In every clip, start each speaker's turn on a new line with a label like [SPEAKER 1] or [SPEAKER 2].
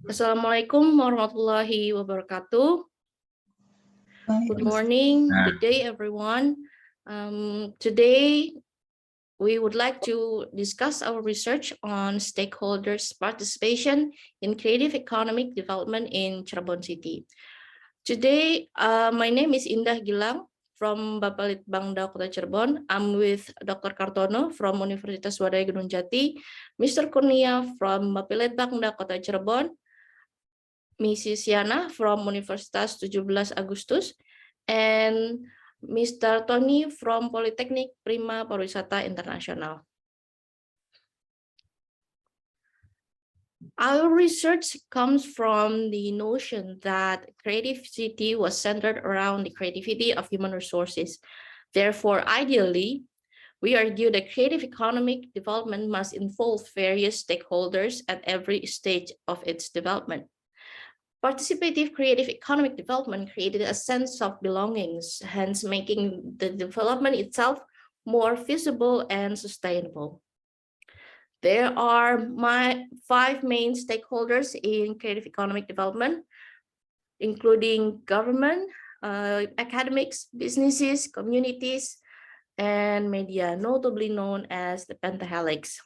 [SPEAKER 1] Assalamualaikum warahmatullahi wabarakatuh. Good morning, good day, everyone. Today, we would like to discuss our research on stakeholders' participation in creative economic development in Cirebon City. Today, my name is Indah Gilang from Bapelitbangda Kota Cirebon. I'm with Dr. Kartono from Universitas Wadaya Gunung Jati, Mr. Kurnia from Bapelitbangda Kota Cirebon, Mrs. Yana from Universitas 17 Agustus, and Mr. Tony from Politeknik Prima Pariwisata Internasional. Our research comes from the notion that creative city was centered around the creativity of human resources. Therefore, ideally, we argue that creative economic development must involve various stakeholders at every stage of its development. Participative creative economic development created a sense of belongings, hence making the development itself more feasible and sustainable. There are five main stakeholders in creative economic development, including government, academics, businesses, communities, and media, notably known as the pentahelix.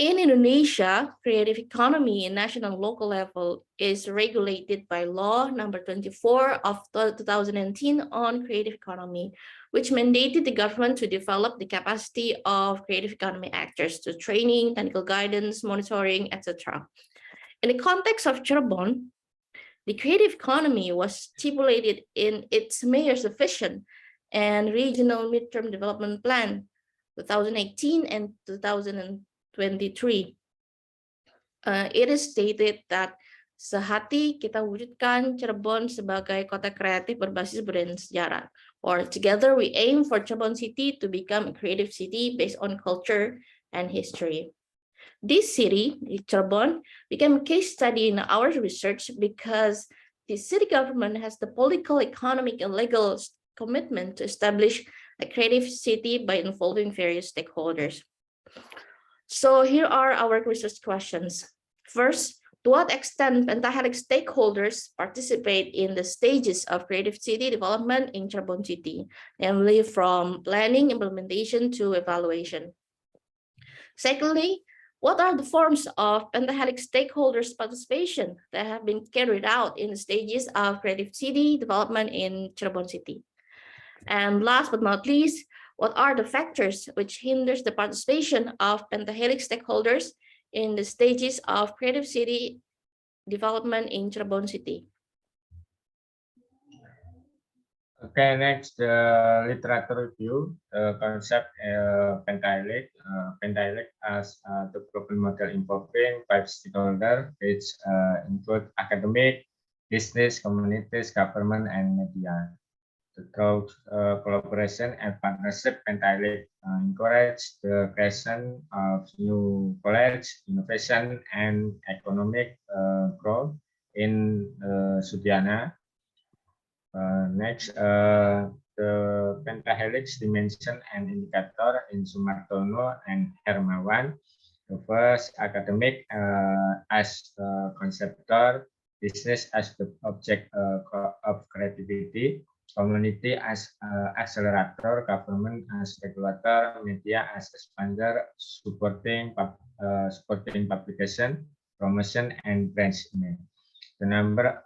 [SPEAKER 1] In Indonesia, creative economy in national and local level is regulated by law number 24 of 2010 on creative economy, which mandated the government to develop the capacity of creative economy actors to training, technical guidance, monitoring, etc. In the context of Cirebon, the creative economy was stipulated in its mayor's vision and regional midterm development plan 2018 and 2023. It is stated that sehati kita wujudkan Cirebon sebagai kota kreatif berbasis budaya dan sejarah. Or together we aim for Cirebon City to become a creative city based on culture and history. This city, Cirebon, became a case study in our research because the city government has the political, economic, and legal commitment to establish a creative city by involving various stakeholders. So here are our research questions. First, to what extent pentahelix stakeholders participate in the stages of creative city development in Cirebon City, namely from planning, implementation to evaluation? Secondly, what are the forms of pentahelix stakeholders participation that have been carried out in the stages of creative city development in Cirebon City? And last but not least, what are the factors which hinders the participation of pentahelix stakeholders in the stages of creative city development in Cirebon City?
[SPEAKER 2] Okay, next, literature review. The concept pentahelix as the problem model involving five stakeholders, which include academic, business, communities, government, and media. Through collaboration and partnership, pentahelix encourage the creation of new knowledge, innovation, and economic growth in Sudiana. Next, the pentahelix dimension and indicator in Sumartono and Hermawan. The first, academic as conceptor, business as the object of creativity, community as accelerator, government as regulator, media as expander, supporting publication, promotion, and brand image. The number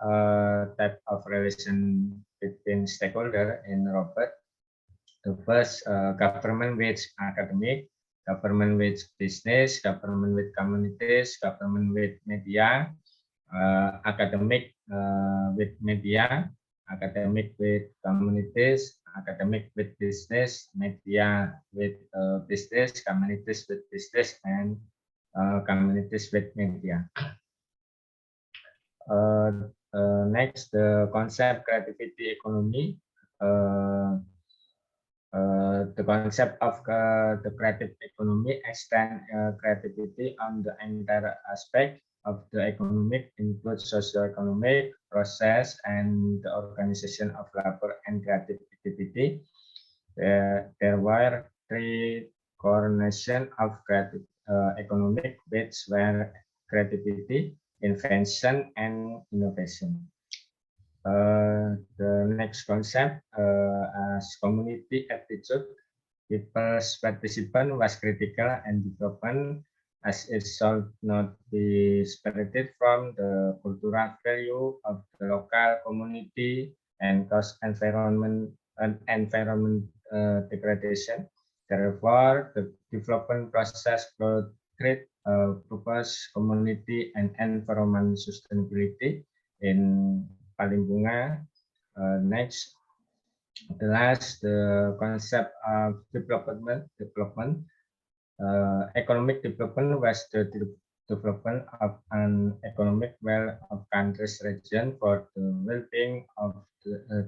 [SPEAKER 2] type of relation between stakeholder in Robert. The first, government with academic, government with business, government with communities, government with media, academic with media, academic with communities, academic with business, media with business, communities with business, and communities with media. Next, the concept creativity economy. The concept of the creative economy extend creativity on the entire aspect of the economic, includes socio-economic process and the organization of labor and creative activity. There were three coordination of economic base where creativity, invention, and innovation. The next concept as community attitude. People's participation was critical and development as it should not be separated from the cultural value of the local community and cause environment degradation. Therefore, the development process could create purpose, community, and environment sustainability in Palimbunga. Next, the last, the concept of development. Economic development was the development of an economic well of country's region for the well-being of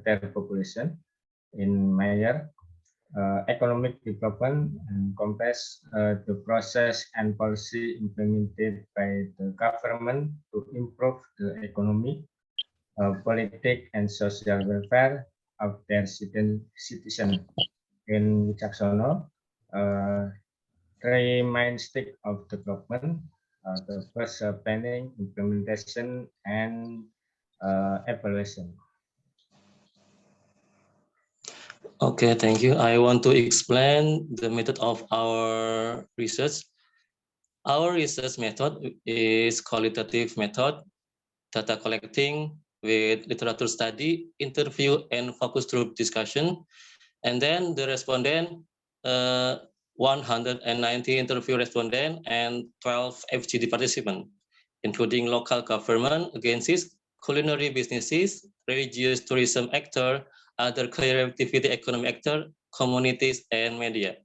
[SPEAKER 2] their population. In Mayer, economic development encompasses the process and policy implemented by the government to improve the economy, politics, and social welfare of their citizens. In Wicaksono, three main stakes of development. The first, planning, implementation, and evaluation.
[SPEAKER 3] Okay, thank you. I want to explain the method of our research. Our research method is qualitative method, data collecting with literature study, interview, and focus group discussion. And then the respondent, 190 interview respondent and 12 FGD participants, including local government agencies, culinary businesses, religious tourism actor, other creativity economy actor, communities, and media.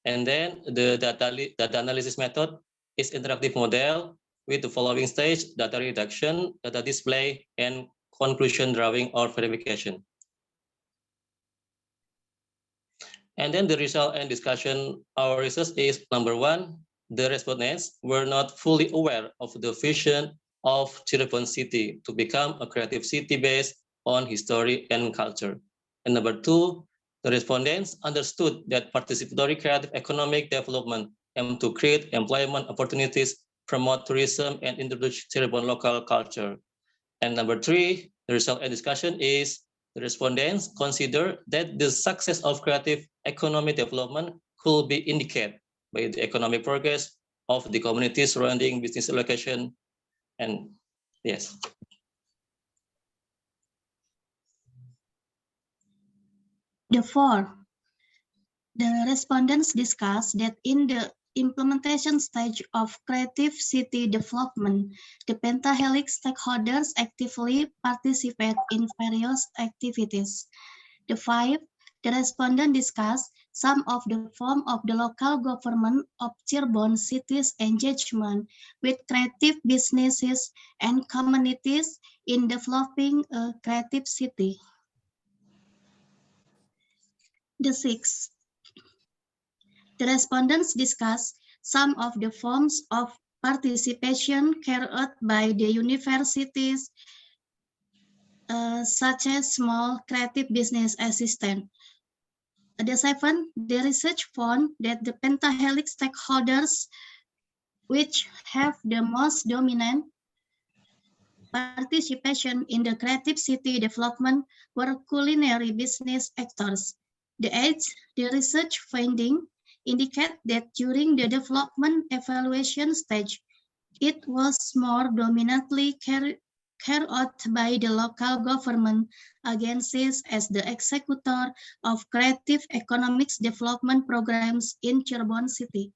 [SPEAKER 3] And then the data analysis method is interactive model with the following stage: data reduction, data display, and conclusion drawing or verification. And then the result and discussion, our research is number one, the respondents were not fully aware of the vision of Cirebon city to become a creative city based on history and culture. And number two, the respondents understood that participatory creative economic development aimed to create employment opportunities, promote tourism, and introduce Cirebon local culture. And number three, the result and discussion is the respondents consider that the success of creative economic development could be indicated by the economic progress of the community surrounding business location. And yes.
[SPEAKER 4] Therefore, the respondents discussed that in the implementation stage of creative city development, the pentahelix stakeholders actively participate in various activities. The respondent discussed some of the form of the local government of Cirebon city's engagement with creative businesses and communities in developing a creative city. The sixth, the respondents discussed some of the forms of participation carried out by the universities, such as small creative business assistant. The seventh, the research found that the pentahelix stakeholders, which have the most dominant participation in the creative city development, were culinary business actors. The eighth, the research finding indicate that during the development evaluation stage, it was more dominantly carried out by the local government agencies as the executor of creative economics development programs in Cirebon city.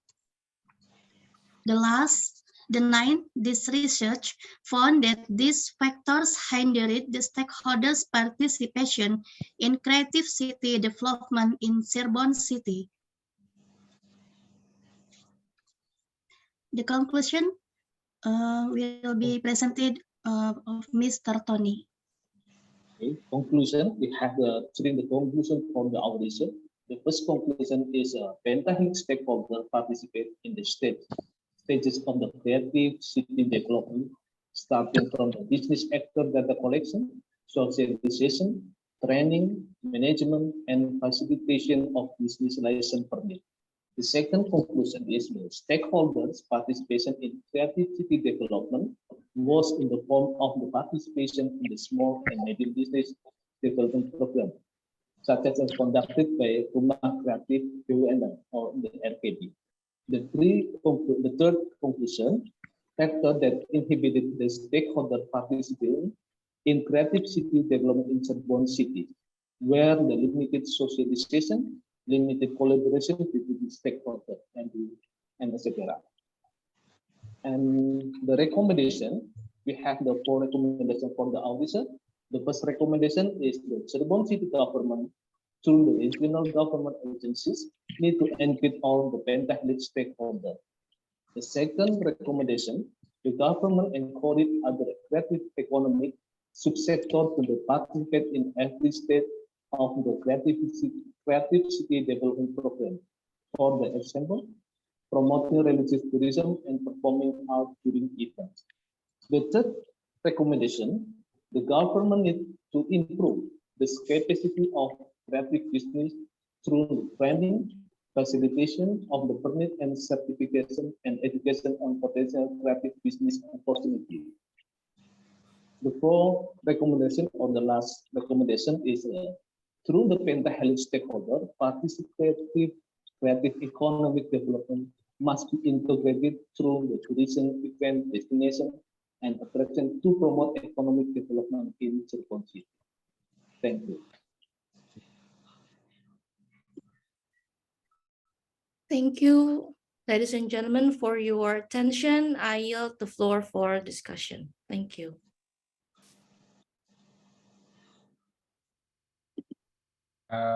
[SPEAKER 4] The ninth, this research found that these factors hindered the stakeholders' participation in creative city development in Cirebon city. The conclusion will be presented of Mr. Tony.
[SPEAKER 5] Okay, conclusion, we have during the conclusion from our research. The first conclusion is pentahelix stakeholders participate in the stages of the creative city development, starting from the business actor data collection, socialization, training, management, and facilitation of business license permit. The second conclusion is the stakeholders' participation in creative city development was in the form of the participation in the small and medium business development program, such as conducted by Rumah Kreatif BUMN or the RKB. The third conclusion, factor that inhibited the stakeholder participation in creative city development in Cirebon city, where the limited socialization, limited collaboration between the stakeholder and etc. And the recommendation, we have the 4 recommendations from the auditor. The first recommendation is the Cirebon city government through the regional government agencies need to engage all the pentahelix stakeholders. The second recommendation, the government encourage other creative economic subsector to participate in every stage of the creative city development program. For the example, promoting religious tourism and performing art during events. The third recommendation, the government needs to improve the capacity of creative business through training, facilitation of the permit and certification and education on potential creative business opportunity. The fourth recommendation or the last recommendation is through the pentahelix stakeholder, participative creative economic development must be integrated through the tourism, event, destination, and attraction to promote economic development in Cirebon City. Thank you.
[SPEAKER 1] Thank you, ladies and gentlemen, for your attention. I yield the floor for discussion. Thank you.